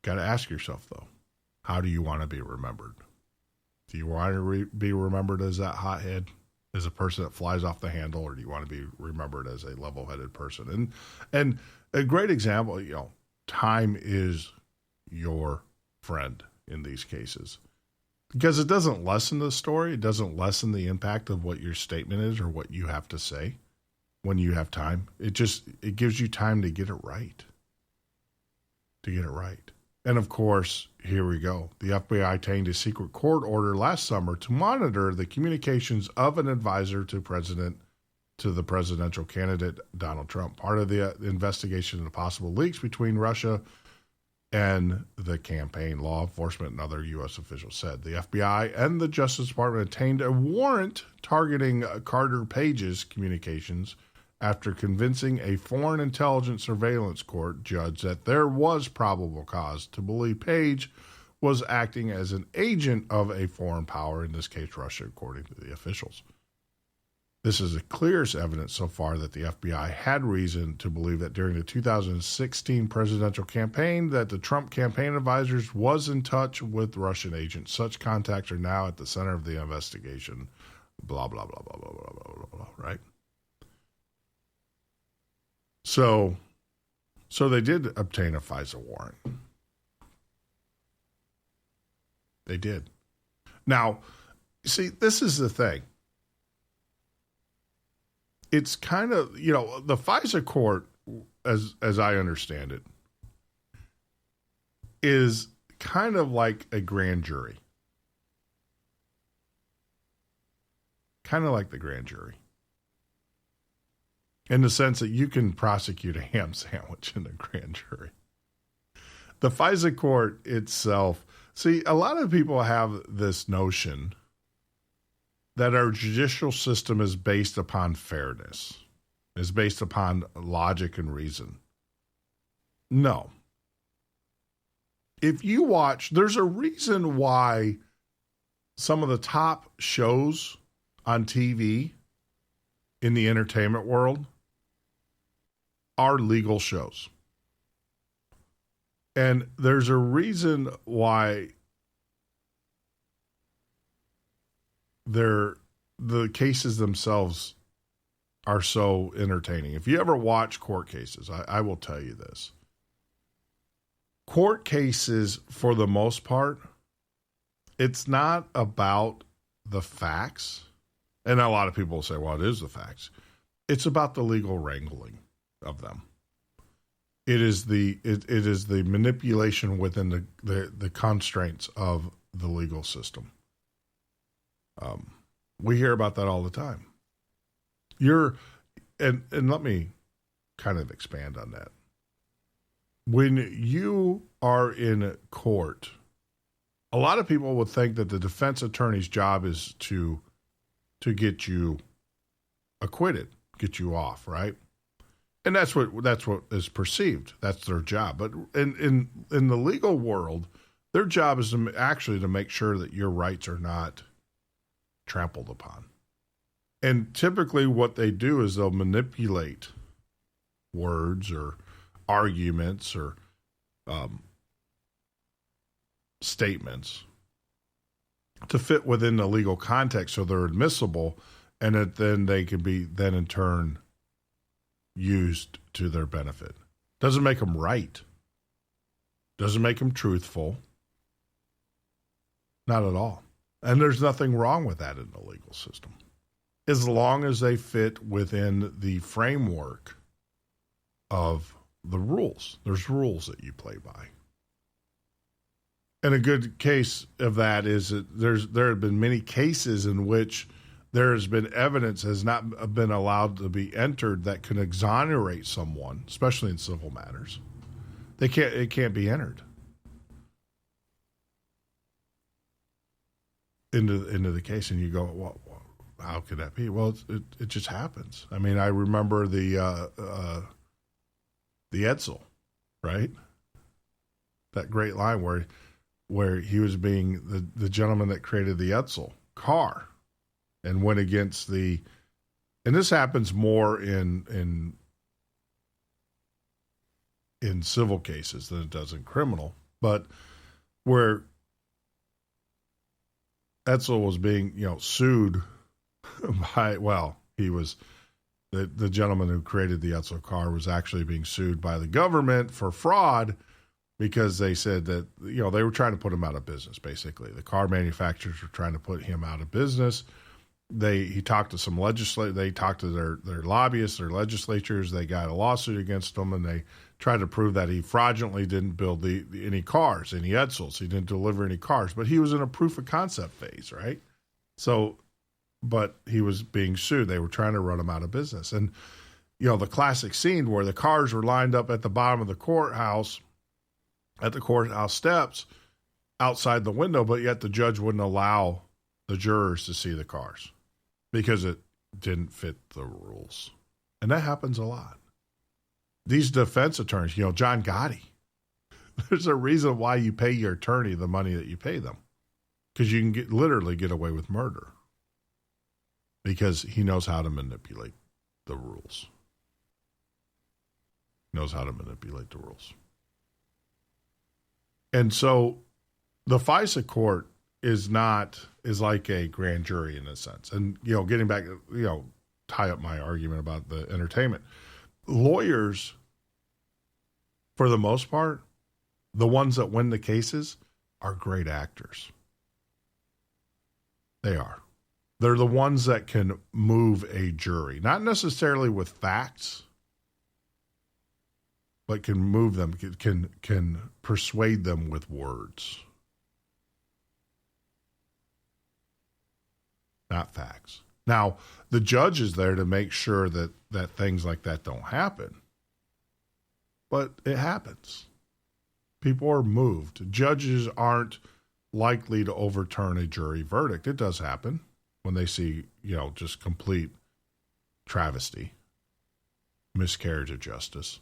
Got to ask yourself, though, how do you want to be remembered? Do you want to be remembered as that hothead, as a person that flies off the handle, or do you want to be remembered as a level-headed person? And a great example, time is your friend in these cases, because it doesn't lessen the story. It doesn't lessen the impact of what your statement is or what you have to say when you have time. It gives you time to get it right. And of course, here we go. The FBI obtained a secret court order last summer to monitor the communications of an advisor to the presidential candidate, Donald Trump. Part of the investigation into possible leaks between Russia and the campaign, law enforcement and other U.S. officials said. The FBI and the Justice Department obtained a warrant targeting Carter Page's communications after convincing a foreign intelligence surveillance court judge that there was probable cause to believe Page was acting as an agent of a foreign power, in this case Russia, according to the officials. This is the clearest evidence so far that the FBI had reason to believe that during the 2016 presidential campaign that the Trump campaign advisors was in touch with Russian agents. Such contacts are now at the center of the investigation. Blah, blah, blah, blah, blah, blah, blah, blah, blah, right? So they did obtain a FISA warrant. They did. Now, see, this is the thing. It's kind of, the FISA court, as I understand it, is kind of like a grand jury. Kind of like the grand jury. In the sense that you can prosecute a ham sandwich in a grand jury. The FISA court itself, see, a lot of people have this notion that our judicial system is based upon fairness, is based upon logic and reason. No. If you watch, there's a reason why some of the top shows on TV in the entertainment world are legal shows. And there's a reason why the cases themselves are so entertaining. If you ever watch court cases, I will tell you this. Court cases, for the most part, it's not about the facts. And a lot of people will say, well, it is the facts. It's about the legal wrangling of them. It is the manipulation within the constraints of the legal system. We hear about that all the time. And let me kind of expand on that. When you are in court, a lot of people would think that the defense attorney's job is to get you acquitted, get you off, right? And that's what is perceived. That's their job. But in the legal world, their job is to make sure that your rights are not trampled upon. And typically what they do is they'll manipulate words or arguments or statements to fit within the legal context so they're admissible, and that then they can be then in turn used to their benefit. Doesn't make them right. Doesn't make them truthful. Not at all. And there's nothing wrong with that in the legal system, as long as they fit within the framework of the rules. There's rules that you play by. And a good case of that is that there have been many cases in which there has been evidence has not been allowed to be entered that can exonerate someone, especially in civil matters. It can't be entered into the case, and you go, well, how could that be? Well, it just happens. I mean, I remember the Edsel, right? That great line where he was being the gentleman that created the Edsel car and went against and this happens more in civil cases than it does in criminal. But where Edsel was being, sued by, he was, the gentleman who created the Edsel car was actually being sued by the government for fraud because they said that, they were trying to put him out of business, basically. The car manufacturers were trying to put him out of business. He talked to some legislators, they talked to their lobbyists, their legislatures, they got a lawsuit against him, and they tried to prove that he fraudulently didn't build any cars, any Edsels. He didn't deliver any cars, but he was in a proof of concept phase, right? So, but he was being sued. They were trying to run him out of business. And, the classic scene where the cars were lined up at the bottom of the courthouse, at the courthouse steps, outside the window, but yet the judge wouldn't allow the jurors to see the cars because it didn't fit the rules. And that happens a lot. These defense attorneys, John Gotti, there's a reason why you pay your attorney the money that you pay them, because you can literally get away with murder because he knows how to manipulate the rules. Knows how to manipulate the rules. And so the FISA court is like a grand jury in a sense. And, getting back, tie up my argument about the entertainment. Lawyers, for the most part, the ones that win the cases are great actors. They are. They're the ones that can move a jury, not necessarily with facts, but can move them, can persuade them with words. Not facts. Now, the judge is there to make sure that things like that don't happen. But it happens. People are moved. Judges aren't likely to overturn a jury verdict. It does happen when they see, just complete travesty, miscarriage of justice.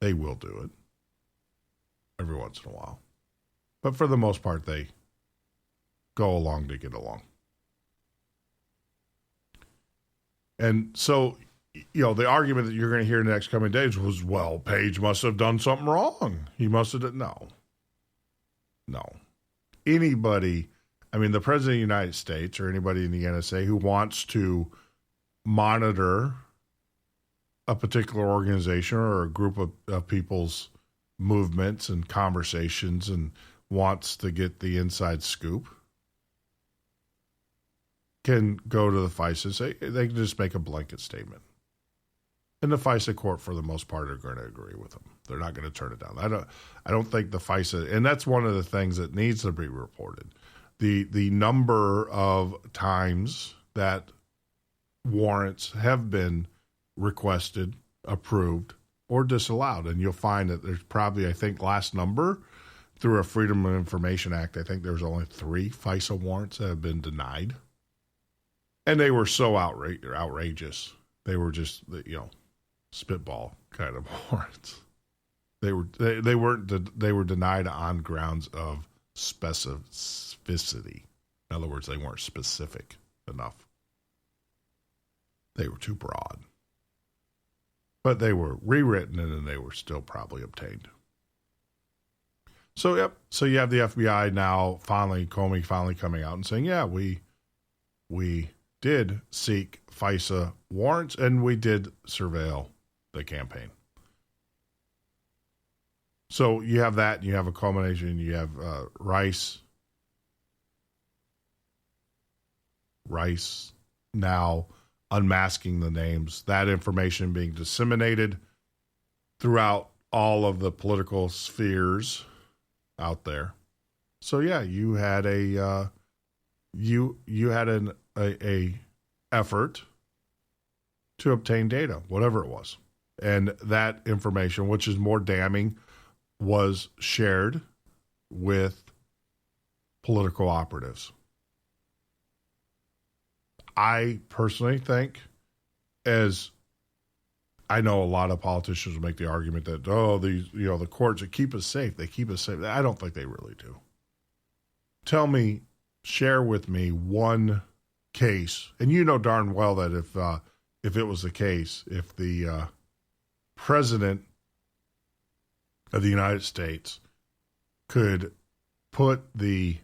They will do it every once in a while. But for the most part, they go along to get along. And so, the argument that you're going to hear in the next coming days was, well, Page must have done something wrong. He must have done. No. Anybody, the President of the United States or anybody in the NSA who wants to monitor a particular organization or a group of people's movements and conversations and wants to get the inside scoop can go to the FISA and say, they can just make a blanket statement. And the FISA court, for the most part, are going to agree with them. They're not going to turn it down. I don't think the FISA, and that's one of the things that needs to be reported. The number of times that warrants have been requested, approved, or disallowed. And you'll find that there's probably, I think, last number, through a Freedom of Information Act, I think there's only 3 FISA warrants that have been denied. And they were so outrageous. They were just, spitball kind of warrants. They were denied on grounds of specificity. In other words, they weren't specific enough. They were too broad. But they were rewritten and then they were still probably obtained. So, yep. So you have the FBI now Comey finally coming out and saying, yeah, we did seek FISA warrants and we did surveil the campaign. So you have that, you have a culmination, you have Rice now unmasking the names, that information being disseminated throughout all of the political spheres out there. So yeah, you had a effort to obtain data, whatever it was. And that information, which is more damning, was shared with political operatives. I personally think, as I know a lot of politicians make the argument that, the courts that keep us safe, they keep us safe. I don't think they really do. Share with me one case, and you know darn well that if it was the case, if the President of the United States could put the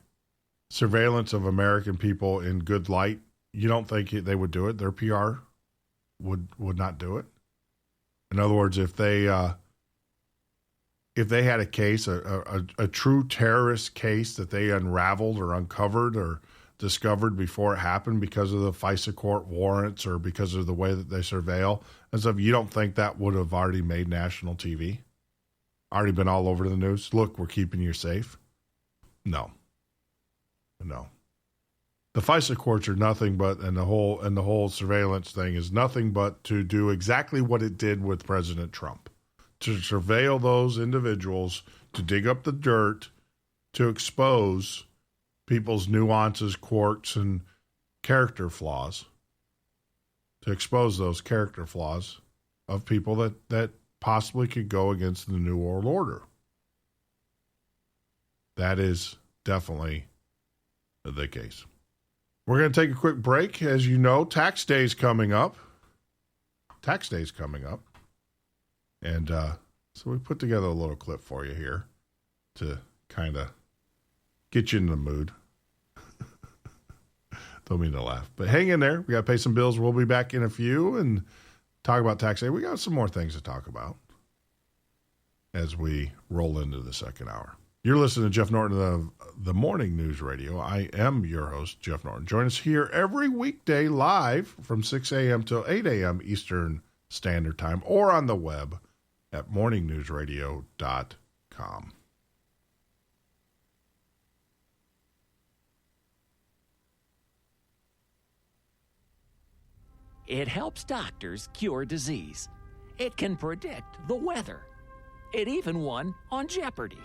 surveillance of American people in good light, you don't think they would do it? Their PR would not do it? In other words, if they had a case, a true terrorist case that they unraveled or uncovered or discovered before it happened because of the FISA court warrants or because of the way that they surveil and stuff, you don't think that would have already made national TV? Already been all over the news? Look, we're keeping you safe. No. The FISA courts are nothing but, and the whole surveillance thing is nothing but to do exactly what it did with President Trump, to surveil those individuals, to dig up the dirt, to expose people's nuances, quirks, and character flaws, to expose those character flaws of people that possibly could go against the New World Order. That is definitely the case. We're going to take a quick break. As you know, tax day is coming up. And so we put together a little clip for you here to kind of get you in the mood. Don't mean to laugh, but hang in there. We got to pay some bills. We'll be back in a few and talk about tax day. We got some more things to talk about as we roll into the second hour. You're listening to Jeff Norton of the Morning News Radio. I am your host, Jeff Norton. Join us here every weekday live from 6 a.m. till 8 a.m. Eastern Standard Time or on the web at morningnewsradio.com. It helps doctors cure disease. It can predict the weather. It even won on Jeopardy!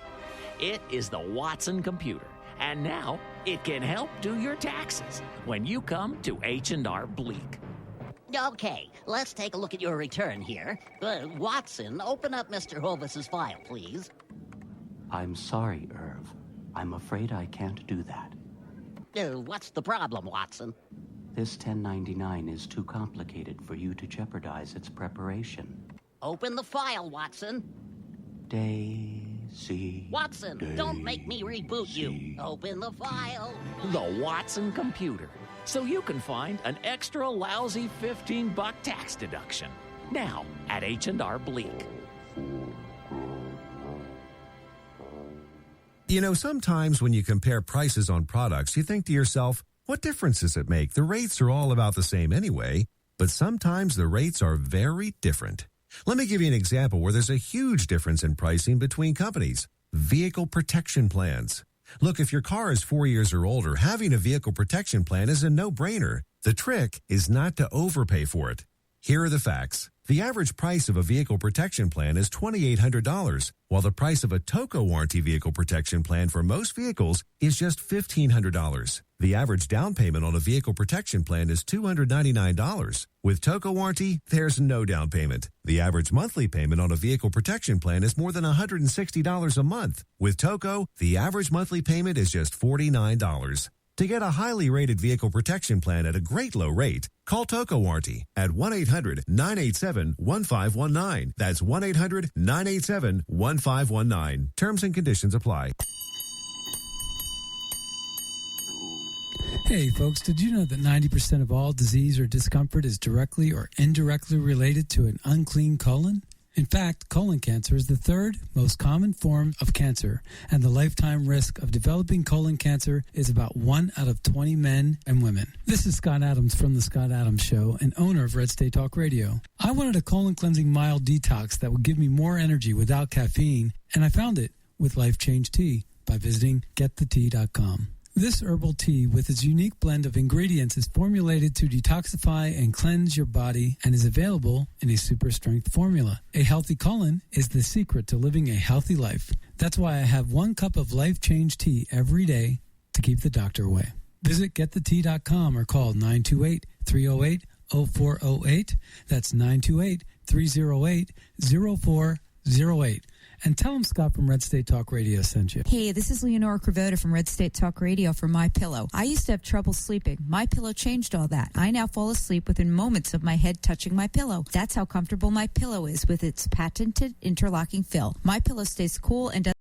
It is the Watson computer, and now it can help do your taxes when you come to H&R Bleak. Okay, let's take a look at your return here. Watson, open up Mr. Hovis's file, please. I'm sorry, Irv. I'm afraid I can't do that. What's the problem, Watson? This 1099 is too complicated for you to jeopardize its preparation. Open the file, Watson. Daisy. Watson, don't make me reboot you. Open the file. The Watson computer, so you can find an extra lousy $15 tax deduction. Now at H&R Bleak. You know, sometimes when you compare prices on products, you think to yourself, what difference does it make? The rates are all about the same anyway, but sometimes the rates are very different. Let me give you an example where there's a huge difference in pricing between companies. Vehicle protection plans. Look, if your car is 4 years or older, having a vehicle protection plan is a no-brainer. The trick is not to overpay for it. Here are the facts. The average price of a vehicle protection plan is $2,800, while the price of a TOCO warranty vehicle protection plan for most vehicles is just $1,500. The average down payment on a vehicle protection plan is $299. With TOCO warranty, there's no down payment. The average monthly payment on a vehicle protection plan is more than $160 a month. With TOCO, the average monthly payment is just $49. To get a highly rated vehicle protection plan at a great low rate, call TOCO Warranty at 1-800-987-1519. That's 1-800-987-1519. Terms and conditions apply. Hey folks, did you know that 90% of all disease or discomfort is directly or indirectly related to an unclean colon? In fact, colon cancer is the third most common form of cancer, and the lifetime risk of developing colon cancer is about 1 out of 20 men and women. This is Scott Adams from The Scott Adams Show and owner of Red State Talk Radio. I wanted a colon cleansing mild detox that would give me more energy without caffeine, and I found it with Life Change Tea by visiting getthetea.com. This herbal tea, with its unique blend of ingredients, is formulated to detoxify and cleanse your body and is available in a super strength formula. A healthy colon is the secret to living a healthy life. That's why I have 1 cup of Life Change Tea every day to keep the doctor away. Visit getthetea.com or call 928-308-0408. That's 928-308-0408. And tell them Scott from Red State Talk Radio sent you. Hey, this is Leonora Cravota from Red State Talk Radio for MyPillow. I used to have trouble sleeping. MyPillow changed all that. I now fall asleep within moments of my head touching my pillow. That's how comfortable MyPillow is with its patented interlocking fill. MyPillow stays cool and doesn't